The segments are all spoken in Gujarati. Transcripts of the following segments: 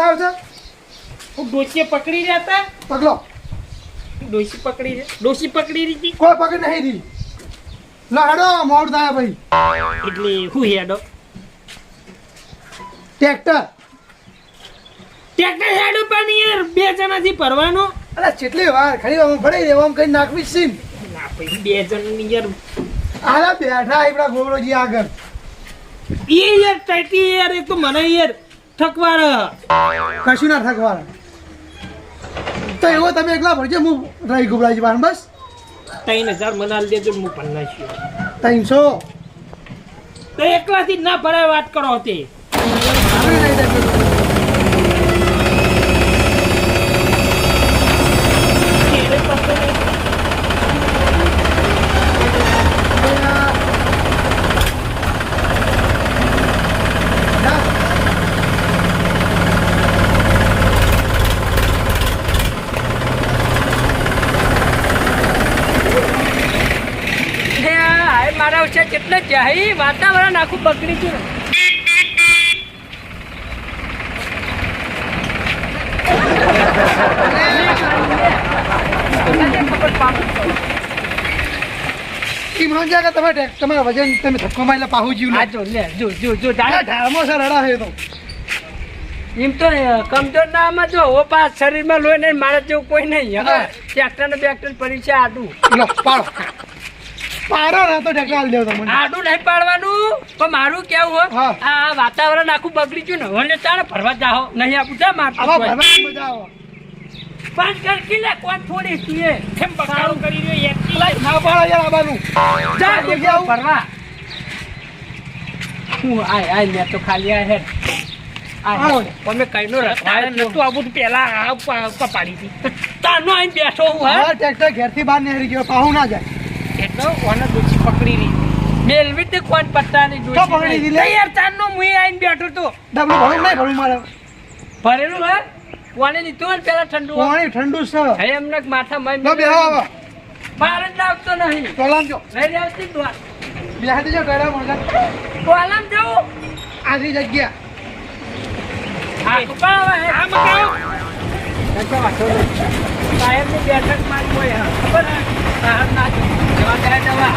આવશે હું ડોશી પકડી રહ્યા હતા. પકડો. ડોશી પકડી રહી હતી. કોઈ પકડ નહીં રી. લો હેડો મોડ થાય ભાઈ. એટલે હું હેડો ટ્રેક્ટર હેડો પણ યાર 2 જણાથી ભરવાનો. અરે કેટલી વાર ખરી આમ ભરી દેવા આમ કઈ નાખવી સીન. ના પછી 2 જણની યાર આલા બેઠા આપણા ગોબરોજી આગળ. એ યાર ટાઈટી યાર એક તો મને યાર થકવાર કશું ના થકવાર. તો એવો તમે એકલા ભરજો હું રહી ગોબરાજી બાર બસ 3000 મને આલી દેજો હું ભરી નાખ્યો. 300 તો એકલાથી જ ના ભરાય વાત કરો તે. મારા ઉછે કેટલા જાહી વાતાવરણ આખું બગડી ગયું. તમારા વજન તમે ધક્કો મારેલા પાહુ જીવ આ જો લે જો જો જો ઢાળમાં સર રડા છે તો એમ તો કમજોર ના આમાં જો ઓ પાસ શરીરમાં લોહી નહીં મારે જેવું કોઈ નહીં. હવે ટ્રેક્ટર ને બેક્ટર પડી છે આડું. લો પાડો પાડો ને તો ઢેકલા આલી દેવો તમને. આડું નહીં પાડવાનું પણ મારું કેવું હા. આ વાતાવરણ આખું બગડી ગયું ને હવે ચાલે ફરવા જાઓ નહીં આપું જા આવા મારતો ભરવાની મજા આવે. 5 ઘર કિલે કોણ થોડી તું એ કેમ બગાડું કરી રહ્યો એક ના પાડો યાર આબાનું. જા તો જગ્યા ફરવા હું આય મેં તો ખાલી આ હેડ આવો. અમે કઈનો રસ્તા નતું આવું તો પેલા પાડી હતી તારનો આઈને બેઠો હું હા ટ્રેક્ટર ઘેરથી બહાર નીકળી ગયો પાહુ ના જાય. એટલે કોને દોષી પકડી રહી મેલવી તે કોણ પટ્ટાની તો પકડી દીધી લે. યાર તારનો મુઈ આઈને બેઠો તો ડબલું ભરું નહીં ભરું મારે. ભરેલું હે કોને લીધું ને પેલા ઠંડુ પાણી ઠંડુ છે. હે એમને માથા મારી લો બેહો આવો. બહાર જ લાવતો નહીં ટોલામ જો. લઈ આવતી દોર બેહા દેજો ટેડા મોજા. કોલમ જવું આજી જગ્યા. આ કપાવા હે આમ કેવું કચો વાતો સાહેબ ની બેઠક માં કોઈ ખબર બહાર ના જવા જાય જવા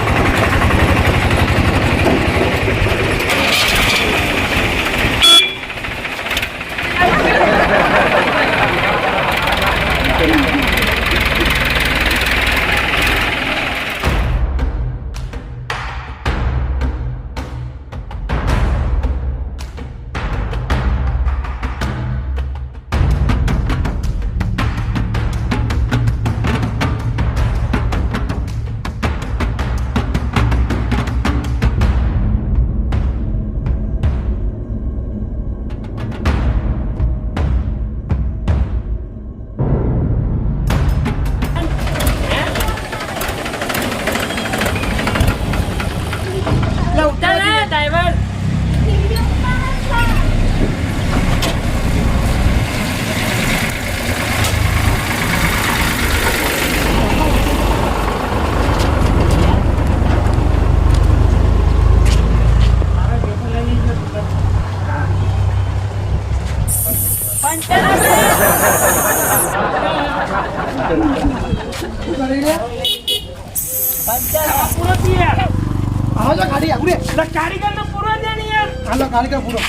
આવો ગાડી આગળ. કારીગર નો પૂરો દે ને યાર હાલો કારીગર પૂરો.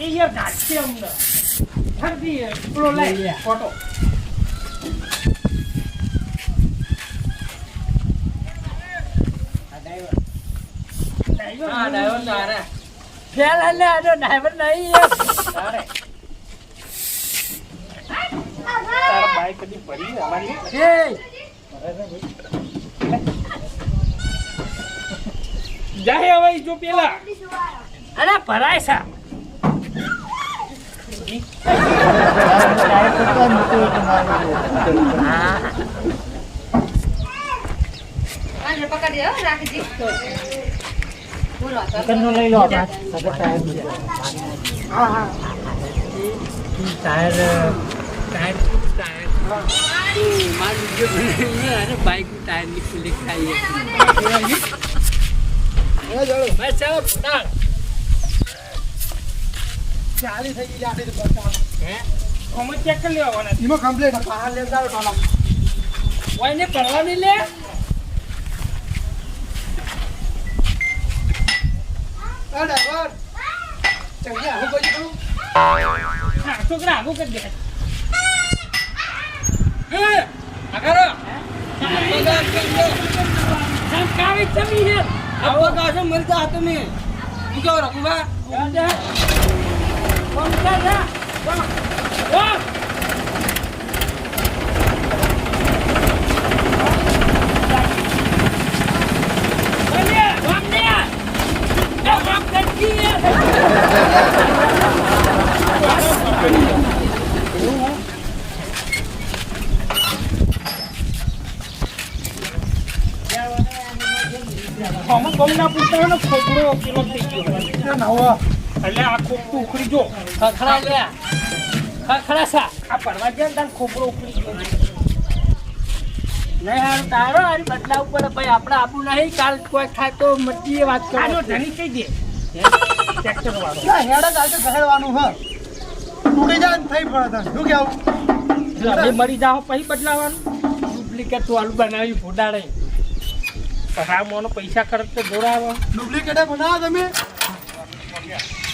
એ યાર ગાડી અમને ઠંડી પૂરો લઈ ફોટો ડ્રાઈવર તારા ફેલ હલે આજો ડ્રાઈવર નહીં યાર તારા બાઈક કદી પડી અમારી એ જાય હવે જો પેલા અરે ભરાય સા પકડી રાખી લઈ લો હા હા ટાયર મારું બાઈક ટાયર નીકળી ખાઈએ ચાલી થઈ ગઈ આટલી તો બતાવો. હે કોમ ચેક કરી લેવાના એમાં કમ્પ્લેટ બહાર લઈ જાવ ટોલા. ઓયને કરવાની લે એ ડ્રાઈવર ચંગી આવું કોઈ કરું. હા છોકરા આગું કરી દે હે આગળ કાવી ચમી હે अब गाजर मिलता है तुम्हें तू क्या रखूंगा કોણ છે જા કોણ ઓ બોલે વામને એ વામ કરતી અમુક ગમના પૂછતા ને ખોપડો કિલો થઈ ગયો નવા એટલે આ ખોપડું ઉખડી જો ખખડા લે ખખડા સા આ પરવા જાય તાર ખોપડો ઉખડી ગયો નહીં હારું તારો આરી બદલાવ પડે ભાઈ આપણે આપું નહીં કાલ કોઈ થાય તો મટીએ વાત કરો આનો ધણી કહી દે ટ્રેક્ટર વાળો ના હેડા ચાલતે ઘહેડવાનું હ તૂટી જાય ને થઈ પડે તને શું કેવું અમે મરી જાઓ પછી બદલાવાનું ડુપ્લિકેટ વાળું બનાવી ફોડાડે હા મોનો પૈસા કરત તો દોડાવો ડુપ્લિકેટ બનાવો તમે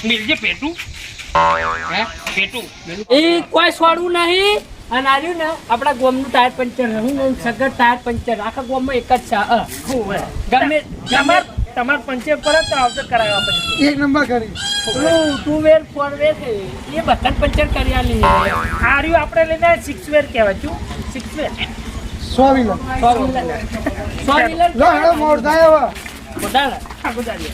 મિલજે પેટું હે પેટું એ કોઈ છોડવું નહીં અને આવ્યું ને આપણા ગોમનું ટાયર પંચર હું સગર ટાયર પંચર આખા ગોમમાં એક જ છે ગમે તમાર પંચર પર જ આવતો કરાવવા પડે એક નંબર કરી ટુ વેર ફોર વેર એ બધા પંચર કરી આલી હાર્યું આપણે લઈને 6 વેર કહેવાય છું 6 વેર 100 વ્હીલર 100 વ્હીલર લો હેડો મોડ થાય હવે બધાને આગળ ચાલીએ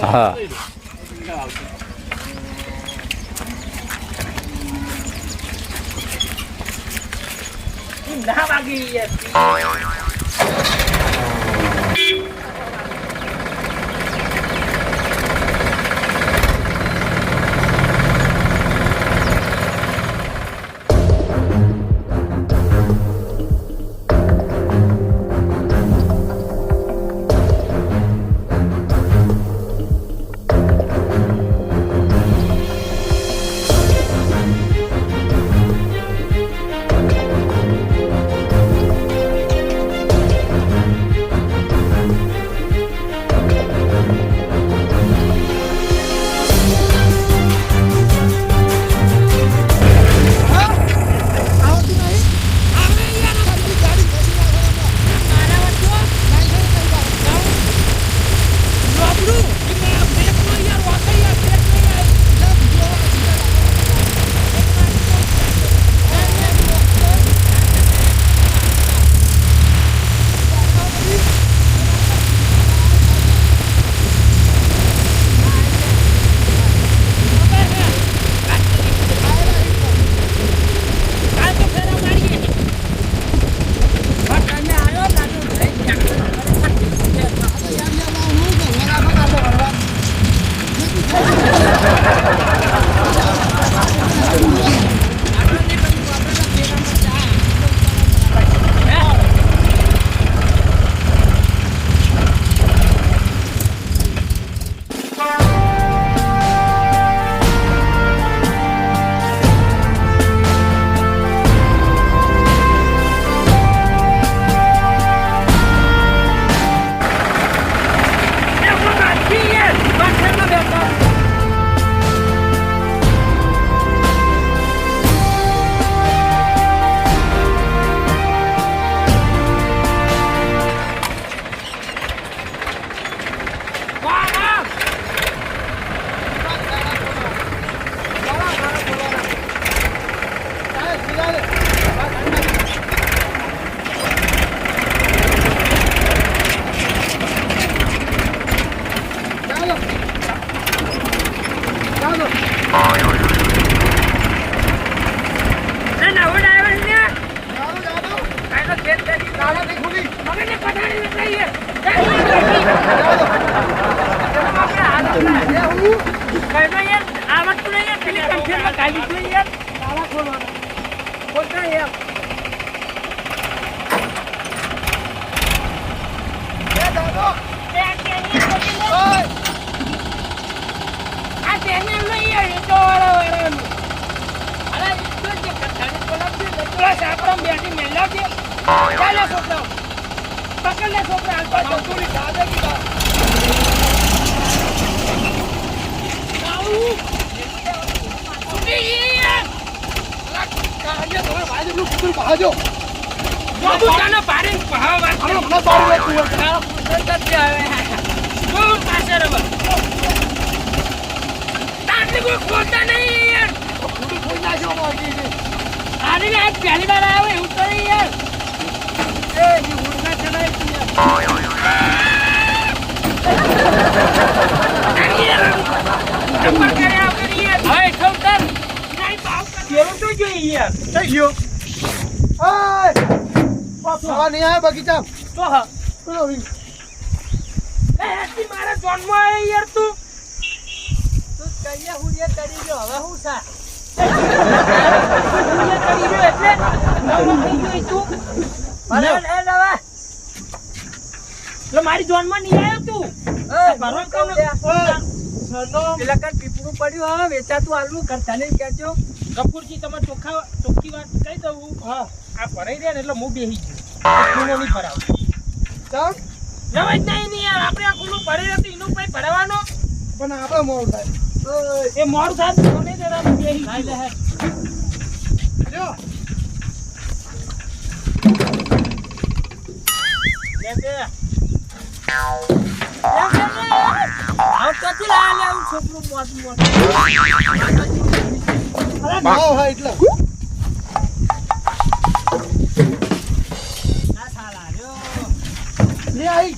હા ના વાગી આ તેને લઈ આવી તો વાળાનું અરે ઈતો જે કથાની બોલાવતી લટલા સાપરા બેઠી મેલા કે ચાલે છોકરા પકડ લે છોકરા હાલ પાછો થોડી દાદા કી બા આઉ ઉડી કાજે તમારે ભાઈ નું કુકર ભાજો બાબુ તાને પારે પહાવા અરે મને બાર તું સંતત આવે બહુ પાછળ હવે તાને કોઈ ખોટા નહીં યાર થોડી કોઈ ના જો મારી છે આને ને આજ પહેલી વાર આવ્યો એવું તો નહીં યાર એ ની ઉડના ચડાય તું યાર નંબર કરે આપણી યાર હવે ખોટા નહીં પાવ કેવું તો જોઈએ યાર થઈ ગયો ઓય બાપા નહીં આયા બગીચા તો હા બોલો રી એ હેતી મારા જન્મ આવે યાર તું કૈયા હુડિયા કરી જો હવે હું સા હુડિયા કરી જો એટલે નવો થઈ ગયો તું અરે એ નવા લો મારી જોનમાં નહીં આવ્યો તું એ ભરો કોમ સનો પેલા કર પીપળું પડ્યું હવે વેચાતું આલવું કરતા નહીં કહેજો કપૂરજી તમે ચોખ્ખી વાત કહી દઉં હા આ ભરાઈ રહ્યા ને એટલે હું બેહી ગયો ખૂણો નહીં ભરાવ ચાલ નવાજ નહીં યાર આપણે આ ખૂણો ભરી રહ્યો એનું પછી ભરવાનો પણ આપણે મોડ થાય એ મોડું થાય તો નહીં જરા બેહી ગયો જો અરે ના હોય એટલે લે આઈ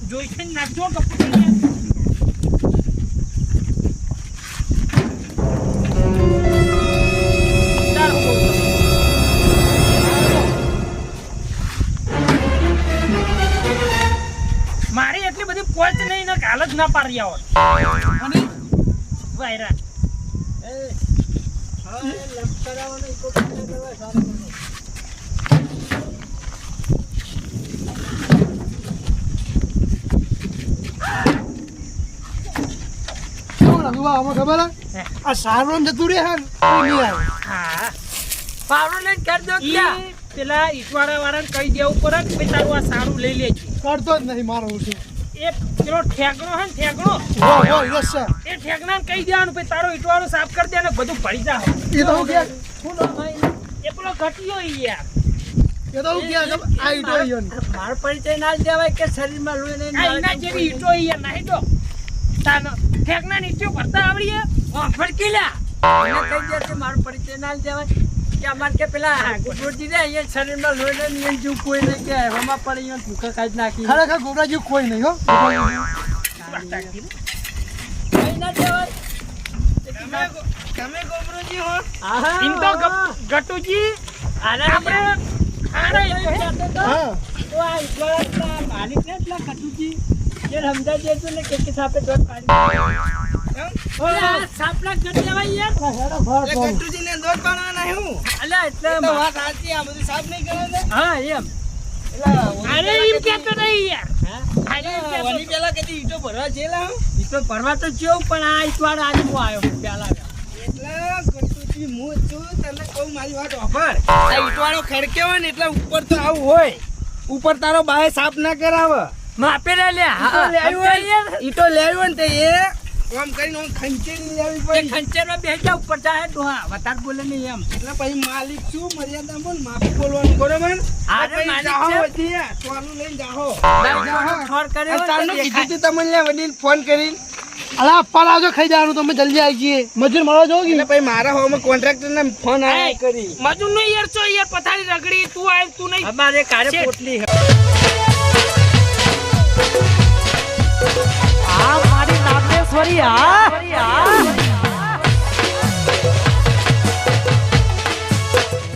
જોઈશે નાખજો કપૂર મારી એટલી બધી પોચ નહીં ને કાલ જ ના પાડી આવો અને વાયરા આમાં ખબર આ સારો જતું રે હા નહીં આવે હા પાવડો લઈને કરી દો ક્યાં પેલા ઈટવાડા વાળાને કહી દેવું પડે કે ભાઈ તારું આ સારું લઈ લેજો કરતો જ નહીં મારો ઉઠી એ પેલો ઠેકણો હે ને ઠેકણો યસ સર એ ઠેકણાને કહી દેવાનું ભાઈ તારો ઈટવાળો સાફ કરી દે અને બધું ભરી જા એ તો હું કે એ પેલો ઘટ્યો યાર એ તો હું કે આ ઈટો ઈયો મારો પરિચય ના જ દેવાય કે શરીરમાં લોહી નહીં આ એના જેવી ઈટો યાર નહીં તો તાનો ઠેકણાની ઈટો ભરતા આવડી ફડકી લ્યા એને કહી દે કે મારો પરિચય ના જ દેવાય કે અમારે કે પેલા ગુડોજી રે અહીંયા શરીરમાં લોહી નહીં એમ જેવું કોઈ નહીં કે હવામાં પણ અહીંયા ભૂખા કાઢી નાખી ખરેખર ગોબરા જેવું કોઈ નહીં હો કઈ ના દેવાય તમે ગોબરોજી હો આહા એમ તો ગટુજી આને આપણે ખાડા હા તો આ ઈશ્વરના માલિક ને એટલા ગટુજી જે સમજાઈ દેજો ને કે સાપે દોડ પાડી ઓલા સાપલા ગટ લેવાય યાર ગટુજીને દોડ પાડવાના હું અલ્યા એટલે વાત સાચી આ બધું સાફ નહીં કરે ને હા એમ અરે એમ કેતો નહીં યાર અરે એમ કેતો વલી પેલા કદી ઈટો ભરવા જેલા હું ઈટો ભરવા તો જેવું પણ આ ઈટવાડ આજે હું આવ્યો પેલા એટલે ગટુજી હું છું તને કહું મારી વાત ઓફર આ ઈટવાડો ખડકે હોય ને એટલે ઉપર તો આવું હોય ઉપર તારો બાય સાફ ના કરાવે માપે લે ઈટો લેવી ને તે એ કામ કરીને આમ ખંચેરી લેવી એ પડે ખંચેરમાં બેસી જા ઉપર જાય ડોહા વધારે બોલે નહીં એમ એટલે પછી માલિક છું મર્યાદા બોલ માફી બોલવાનું બરોબર હા, પછી માલિક જાહો છે. વધી સોનું લઈને જાહો છોડ કર્યો હોય તારનું તો કીધું દેખાય. તું તમને લે વડીલ ફોન કરીને અલા અપ્પા લાવજો ખાઈ જવાનું તમે જલ્દી આવી જઈએ મજૂર મળવા જો એટલે પછી મારા હોમાં કોન્ટ્રાક્ટર ને ફોન આયા કરી મજૂર નો યાર છો યાર પથારી રગડી તું આવ તું નહીં અમારે કારે શેઠ. પોટલી આ મારી નાગેશ્વરી આ